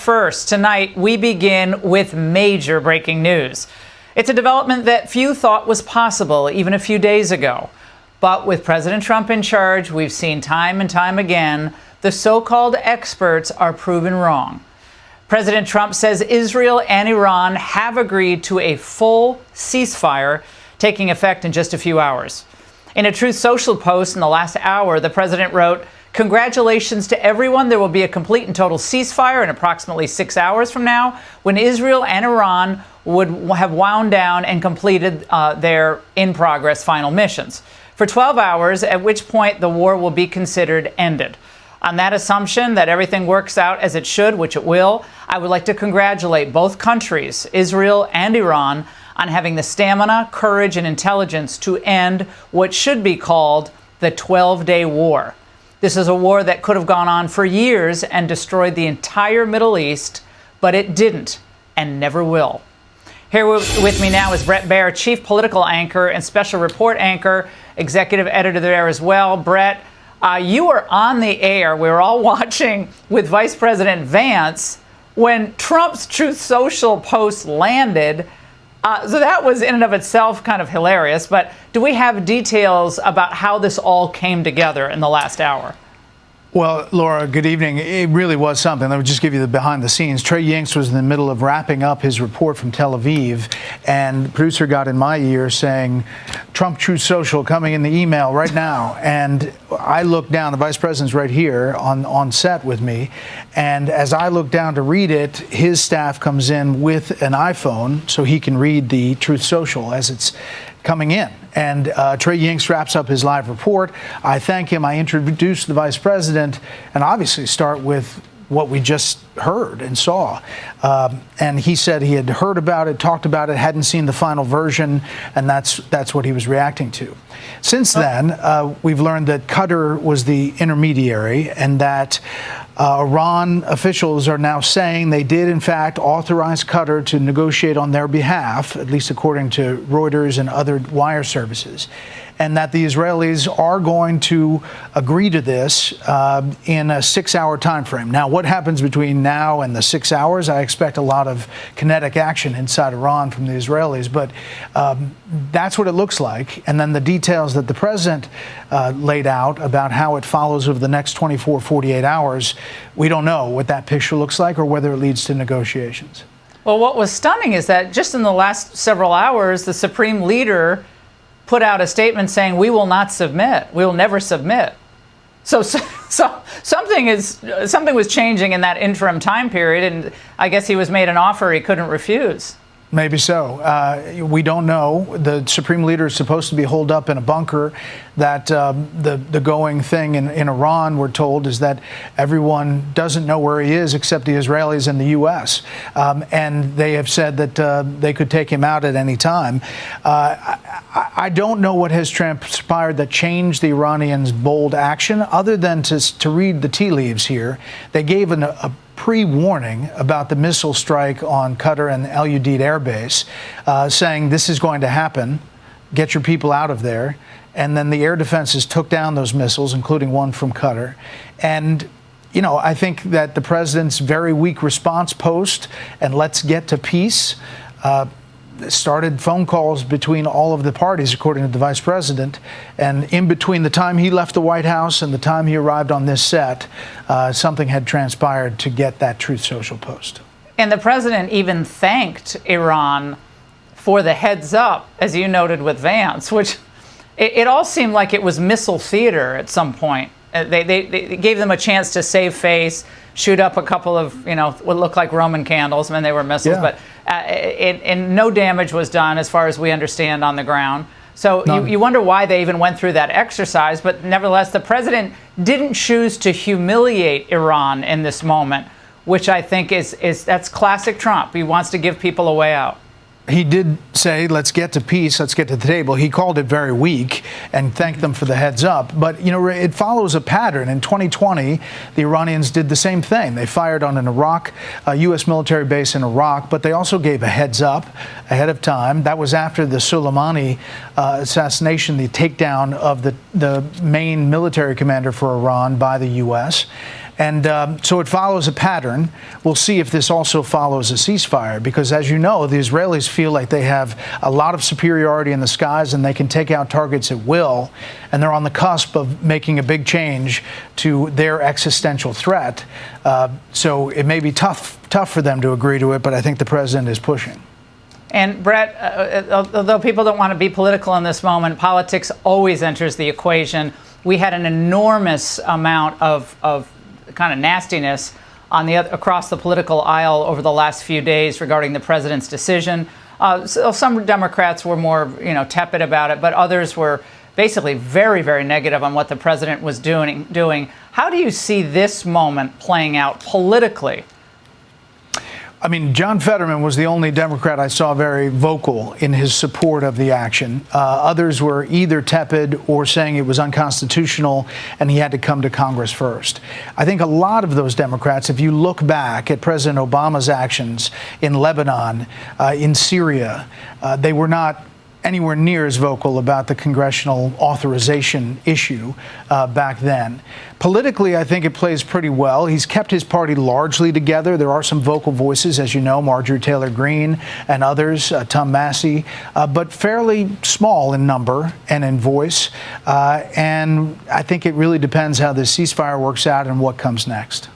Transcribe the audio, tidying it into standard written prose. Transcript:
first, tonight we begin with major breaking news. It's a development that few thought was possible even a few days ago. But with President Trump in charge, we've seen time and time again the so-called experts are proven wrong. President Trump says Israel and Iran have agreed to a full ceasefire taking effect in just a few hours. In a Truth Social post in the last hour, the president wrote, "Congratulations to everyone. There will be a complete and total ceasefire in approximately 6 hours from now when Israel and Iran would have wound down and completed their in-progress final missions for 12 hours, at which point the war will be considered ended." On that assumption that everything works out as it should, which it will, I would like to congratulate both countries, Israel and Iran, on having the stamina, courage, and intelligence to end what should be called the 12-day war. This is a war that could have gone on for years and destroyed the entire Middle East, but it didn't and never will. Here with me now is Bret Baier, chief political anchor and special report anchor, executive editor there as well. Bret, you were on the air. We were all watching with Vice President Vance when Trump's Truth Social post landed. So that was in and of itself kind of hilarious. But do we have details about how this all came together in the last hour? Well, Laura, good evening. It really was something. Let me just give you the behind the scenes. Trey Yingst was in the middle of wrapping up his report from Tel Aviv, and the producer got in my ear saying, "Trump Truth Social coming in the email right now." And I looked down, the vice president's right here on set with me, and as I look down to read it, his staff comes in with an iPhone so he can read the Truth Social as it's coming in. And Trey Yingst wraps up his live report. I thank him. I introduce the vice president and obviously start with what we just heard and saw. And he said he had heard about it, talked about it, hadn't seen the final version, and that's what he was reacting to. Since then, we've learned that Qatar was the intermediary and that Iran officials are now saying they did, in fact, authorize Qatar to negotiate on their behalf, at least according to Reuters and other wire services, and that the Israelis are going to agree to this in a 6-hour time frame. Now, what happens between now and the 6 hours? I expect a lot of kinetic action inside Iran from the Israelis, but that's what it looks like. And then the details that the president laid out about how it follows over the next 24, 48 hours, we don't know what that picture looks like or whether it leads to negotiations. Well, what was stunning is that just in the last several hours, the supreme leader put out a statement saying, "We will not submit. We will never submit." So something was changing in that interim time period, and I guess he was made an offer he couldn't refuse. Maybe so. We don't know. The supreme leader is supposed to be holed up in a bunker. That the going thing in Iran, we're told, is that everyone doesn't know where he is except the Israelis and the U.S. And they have said that they could take him out at any time. I don't know what has transpired that changed the Iranians' bold action, other than to read the tea leaves here. They gave a pre-warning about the missile strike on Qatar and Al Udeid Air Base, saying this is going to happen, get your people out of there. And then the air defenses took down those missiles, including one from Qatar. And, you know, I think that the president's very weak response post and let's get to peace started phone calls between all of the parties, according to the vice president. And in between the time he left the White House and the time he arrived on this set, something had transpired to get that Truth Social post. And the president even thanked Iran for the heads up, as you noted with Vance, which it all seemed like it was missile theater at some point. They gave them a chance to save face, shoot up a couple of, what looked like Roman candles. I mean, they were missiles, yeah. But and no damage was done, as far as we understand, on the ground. So you wonder why they even went through that exercise. But nevertheless, the president didn't choose to humiliate Iran in this moment, which I think that's classic Trump. He wants to give people a way out. He did say, let's get to peace, let's get to the table. He called it very weak and thanked them for the heads up. But, it follows a pattern. In 2020, the Iranians did the same thing. They fired on a U.S. military base in Iraq, but they also gave a heads up ahead of time. That was after the Soleimani assassination, the takedown of the main military commander for Iran by the U.S. And so it follows a pattern. We'll see if this also follows a ceasefire, because as you know, the Israelis feel like they have a lot of superiority in the skies and they can take out targets at will. And they're on the cusp of making a big change to their existential threat. So it may be tough for them to agree to it, but I think the president is pushing. And Brett, although people don't want to be political in this moment, politics always enters the equation. We had an enormous amount of kind of nastiness across the political aisle over the last few days regarding the president's decision. So some Democrats were more, tepid about it, but others were basically very, very negative on what the president was doing. How do you see this moment playing out politically? I mean, John Fetterman was the only Democrat I saw very vocal in his support of the action. Others were either tepid or saying it was unconstitutional and he had to come to Congress first. I think a lot of those Democrats, if you look back at President Obama's actions in Lebanon, in Syria, they were not anywhere near as vocal about the congressional authorization issue back then. Politically, I think it plays pretty well. He's kept his party largely together. There are some vocal voices, as you know, Marjorie Taylor Greene and others, Tom Massey, but fairly small in number and in voice. And I think it really depends how this ceasefire works out and what comes next.